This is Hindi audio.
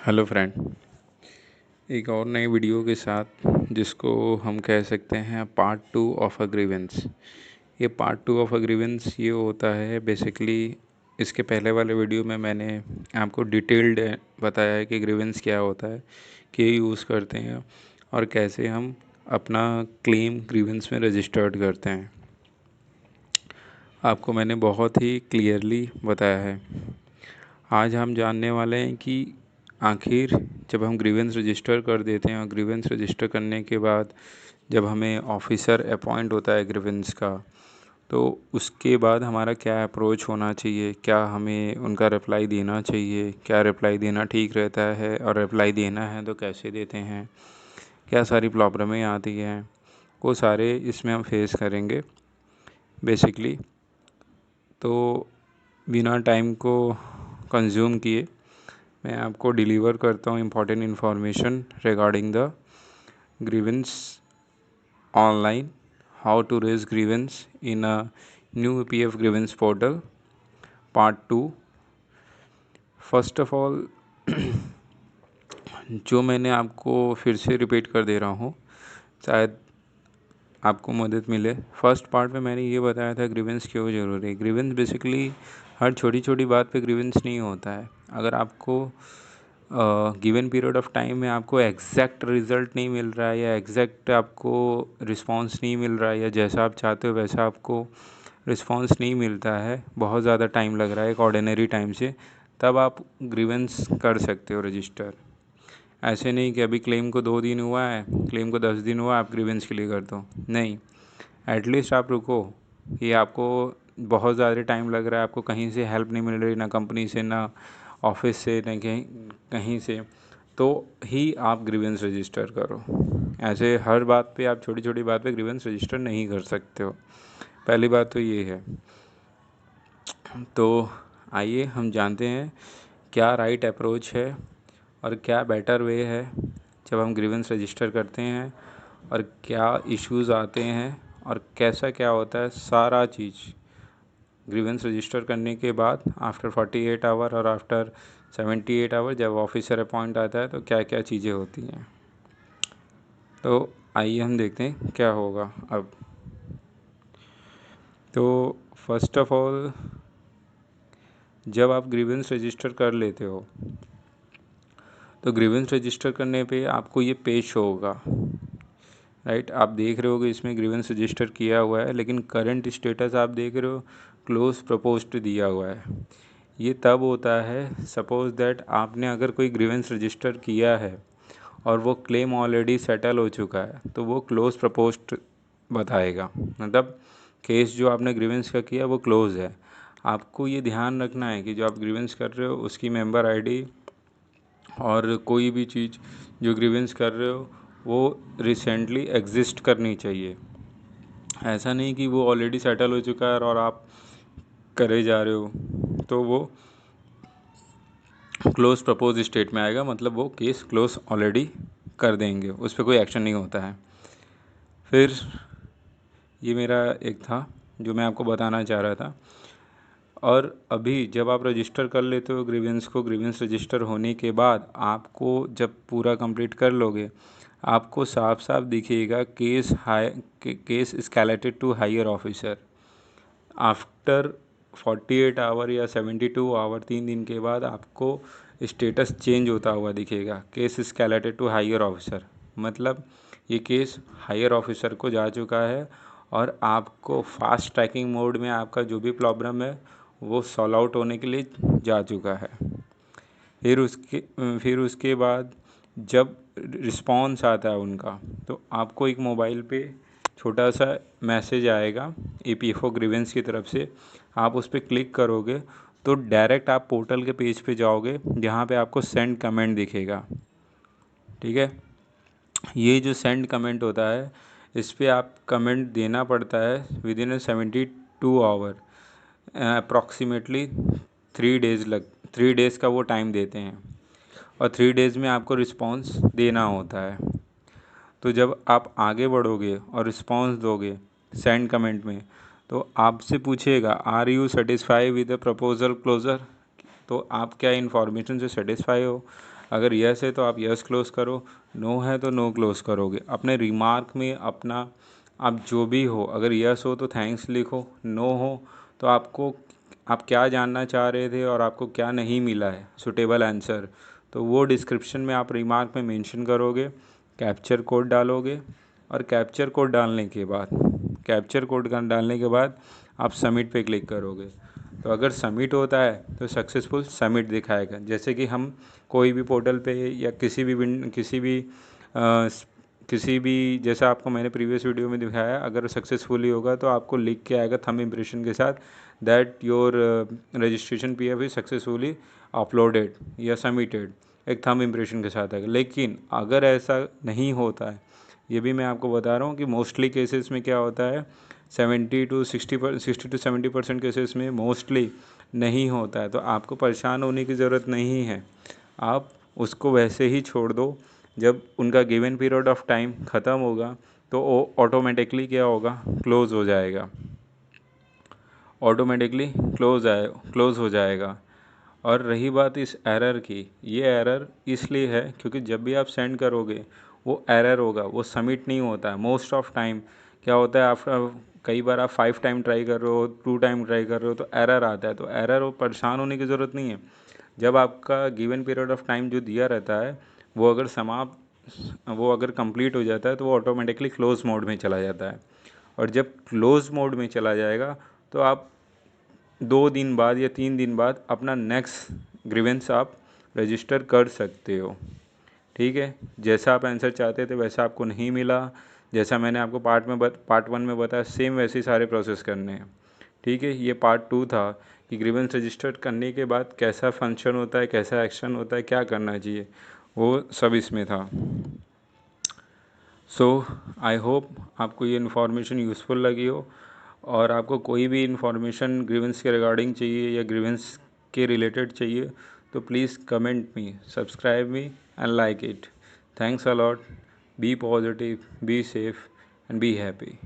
हेलो फ्रेंड, एक और नई वीडियो के साथ जिसको हम कह सकते हैं part two of a grievance. ये part two of a grievance ये होता है बेसिकली। इसके पहले वाले वीडियो में मैंने आपको डिटेल्ड बताया है कि ग्रीवेंस क्या होता है, क्या यूज़ करते हैं और कैसे हम अपना क्लेम ग्रीवेंस में रजिस्टर्ड करते हैं। आपको मैंने बहुत ही क्लियरली बताया है। आज हम जानने वाले हैं कि आखिर जब हम ग्रीवेंस रजिस्टर कर देते हैं और ग्रीवेंस रजिस्टर करने के बाद जब हमें ऑफिसर अपॉइंट होता है ग्रीवेंस का, तो उसके बाद हमारा क्या अप्रोच होना चाहिए, क्या हमें उनका रिप्लाई देना चाहिए, क्या रिप्लाई देना ठीक रहता है और रिप्लाई देना है तो कैसे देते हैं, क्या सारी प्रॉब्लमें आती हैं, वो सारे इसमें हम फेस करेंगे बेसिकली। तो बिना टाइम को कंज्यूम किए मैं आपको डिलीवर करता हूँ important information regarding the grievance online, how to raise grievance in a new EPF grievance portal part 2। First of all जो मैंने आपको फिर से रिपीट कर दे रहा हूँ, शायद आपको मदद मिले। फर्स्ट पार्ट में मैंने ये बताया था ग्रीवेंस क्यों ज़रूरी है। ग्रीवेंस बेसिकली हर छोटी छोटी बात पे ग्रीवेंस नहीं होता है। अगर आपको गिवन पीरियड ऑफ टाइम में आपको एग्जैक्ट रिजल्ट नहीं मिल रहा है या एग्जैक्ट आपको रिस्पांस नहीं मिल रहा है या जैसा आप चाहते हो वैसा आपको रिस्पांस नहीं मिलता है, बहुत ज़्यादा टाइम लग रहा है एक ऑर्डिनरी टाइम से, तब आप ग्रीवेंस कर सकते हो रजिस्टर। ऐसे नहीं कि अभी क्लेम को 2 दिन हुआ है, क्लेम को 10 दिन हुआ, आप ग्रीवेंस के लिए कर दो। नहीं, एटलीस्ट आप रुको। ये आपको बहुत ज़्यादा टाइम लग रहा है, आपको कहीं से हेल्प नहीं मिल रही, ना कंपनी से, ना ऑफिस से, ना कहीं कहीं से, तो ही आप ग्रीवेंस रजिस्टर करो। ऐसे हर बात पे आप छोटी छोटी बात पे ग्रीवेंस रजिस्टर नहीं कर सकते हो। पहली बात तो ये है। तो आइए हम जानते हैं क्या राइट अप्रोच है और क्या बेटर वे है जब हम ग्रीवेंस रजिस्टर करते हैं, और क्या इश्यूज़ आते हैं और कैसा क्या होता है। सारा चीज़ ग्रीवेंस रजिस्टर करने के बाद आफ्टर 48 आवर और आफ्टर 78 आवर जब ऑफिसर अपॉइंट आता है तो क्या क्या चीज़ें होती हैं। तो आइए हम देखते हैं क्या होगा अब। तो फर्स्ट ऑफ ऑल जब आप ग्रीवेंस रजिस्टर कर लेते हो तो ग्रीवेंस रजिस्टर करने पे आपको ये पेज होगा, राइट। आप देख रहे होगे इसमें ग्रीवेंस रजिस्टर किया हुआ है, लेकिन करंट स्टेटस आप देख रहे हो क्लोज प्रपोज्ड दिया हुआ है। ये तब होता है सपोज दैट आपने अगर कोई ग्रीवेंस रजिस्टर किया है और वो क्लेम ऑलरेडी सेटल हो चुका है तो वो क्लोज प्रपोज्ड बताएगा, मतलब केस जो आपने ग्रीवेंस का किया वो क्लोज है। आपको ये ध्यान रखना है कि जो आप ग्रीवेंस कर रहे हो उसकी मेंबर आईडी और कोई भी चीज़ जो ग्रीवेंस कर रहे हो वो रिसेंटली एग्जिस्ट करनी चाहिए। ऐसा नहीं कि वो ऑलरेडी सेटल हो चुका है और आप करे जा रहे हो तो वो क्लोज प्रपोज स्टेट में आएगा, मतलब वो केस क्लोज ऑलरेडी कर देंगे, उस पर कोई एक्शन नहीं होता है। फिर ये मेरा एक था जो मैं आपको बताना चाह रहा था। और अभी जब आप रजिस्टर कर लेते हो ग्रीवेंस को, ग्रीवेंस रजिस्टर होने के बाद आपको जब पूरा कंप्लीट कर लोगे आपको साफ साफ दिखेगा case escalated to higher officer. After 48 hour या 72 आवर, 3 दिन के बाद आपको स्टेटस चेंज होता हुआ दिखेगा, case escalated to higher officer. मतलब ये केस हायर ऑफिसर को जा चुका है और आपको फास्ट ट्रैकिंग मोड में आपका जो भी प्रॉब्लम है वो सॉल्व आउट होने के लिए जा चुका है। फिर उसके बाद जब रिस्पॉन्स आता है उनका तो आपको एक मोबाइल पे छोटा सा मैसेज आएगा EPFO ग्रीवेंस की तरफ से। आप उस पर क्लिक करोगे तो डायरेक्ट आप पोर्टल के पेज पे जाओगे जहाँ पे आपको सेंड कमेंट दिखेगा, ठीक है। ये जो सेंड कमेंट होता है इस पर आप कमेंट देना पड़ता है within 72 hour, approximately 3 days का वो टाइम देते हैं और 3 डेज़ में आपको रिस्पॉन्स देना होता है। तो जब आप आगे बढ़ोगे और रिस्पॉन्स दोगे सेंड कमेंट में तो आपसे पूछेगा are you satisfy with the proposal closure, तो आप क्या इन्फॉर्मेशन से सेटिस्फाई हो। अगर यस है तो आप यस क्लोज़ करो, नो है तो नो क्लोज़ करोगे। अपने रिमार्क में अपना आप जो भी हो, अगर यस हो तो थैंक्स लिखो, नो हो तो आपको आप क्या जानना चाह रहे थे और आपको क्या नहीं मिला है सुटेबल आंसर, तो वो डिस्क्रिप्शन में आप रिमार्क में मेंशन करोगे, कैप्चर कोड डालोगे और कैप्चर कोड डालने के बाद आप सबमिट पे क्लिक करोगे। तो अगर सबमिट होता है तो सक्सेसफुल सबमिट दिखाएगा। जैसे कि हम कोई भी पोर्टल पे या किसी भी जैसा आपको मैंने प्रीवियस वीडियो में दिखाया, अगर सक्सेसफुली होगा तो आपको लिख के आएगा थंब इम्प्रेशन के साथ that your registration PF is successfully uploaded या सबमिटेड, एक थंब इम्प्रेशन के साथ आएगा। लेकिन अगर ऐसा नहीं होता है, ये भी मैं आपको बता रहा हूँ कि मोस्टली केसेस में क्या होता है, 60 to 70% केसेस में मोस्टली नहीं होता है। तो आपको परेशान होने की ज़रूरत नहीं है, आप उसको वैसे ही छोड़ दो। जब उनका गिवन पीरियड ऑफ टाइम ख़त्म होगा तो वो ऑटोमेटिकली क्या होगा, क्लोज़ हो जाएगा, ऑटोमेटिकली क्लोज़ हो जाएगा। और रही बात इस एरर की, ये एरर इसलिए है क्योंकि जब भी आप सेंड करोगे वो एरर होगा, वो सबमिट नहीं होता है। मोस्ट ऑफ टाइम क्या होता है, आफ्टर कई बार आप 5 टाइम ट्राई कर रहे हो, 2 टाइम ट्राई कर रहे हो तो एरर आता है। तो एरर हो, परेशान होने की ज़रूरत नहीं है। जब आपका गिवन पीरियड ऑफ टाइम जो दिया रहता है वो अगर कंप्लीट हो जाता है तो वो ऑटोमेटिकली क्लोज मोड में चला जाता है। और जब क्लोज मोड में चला जाएगा तो आप 2 दिन बाद या 3 दिन बाद अपना नेक्स्ट ग्रीवेंस आप रजिस्टर कर सकते हो। ठीक है, जैसा आप आंसर चाहते थे वैसा आपको नहीं मिला, जैसा मैंने आपको पार्ट 1 में बताया सेम वैसे ही सारे प्रोसेस करने हैं। ठीक है, ये पार्ट 2 था कि ग्रीवेंस रजिस्टर करने के बाद कैसा फंक्शन होता है, कैसा एक्शन होता है, क्या करना चाहिए, वो सब इसमें था। सो आई होप आपको ये इन्फॉर्मेशन यूज़फुल लगी हो। और आपको कोई भी इन्फॉर्मेशन ग्रीवेंस के रिगार्डिंग चाहिए या ग्रीवेंस के रिलेटेड चाहिए तो please comment me, subscribe me and like it. Thanks a lot, be positive, be safe and be happy.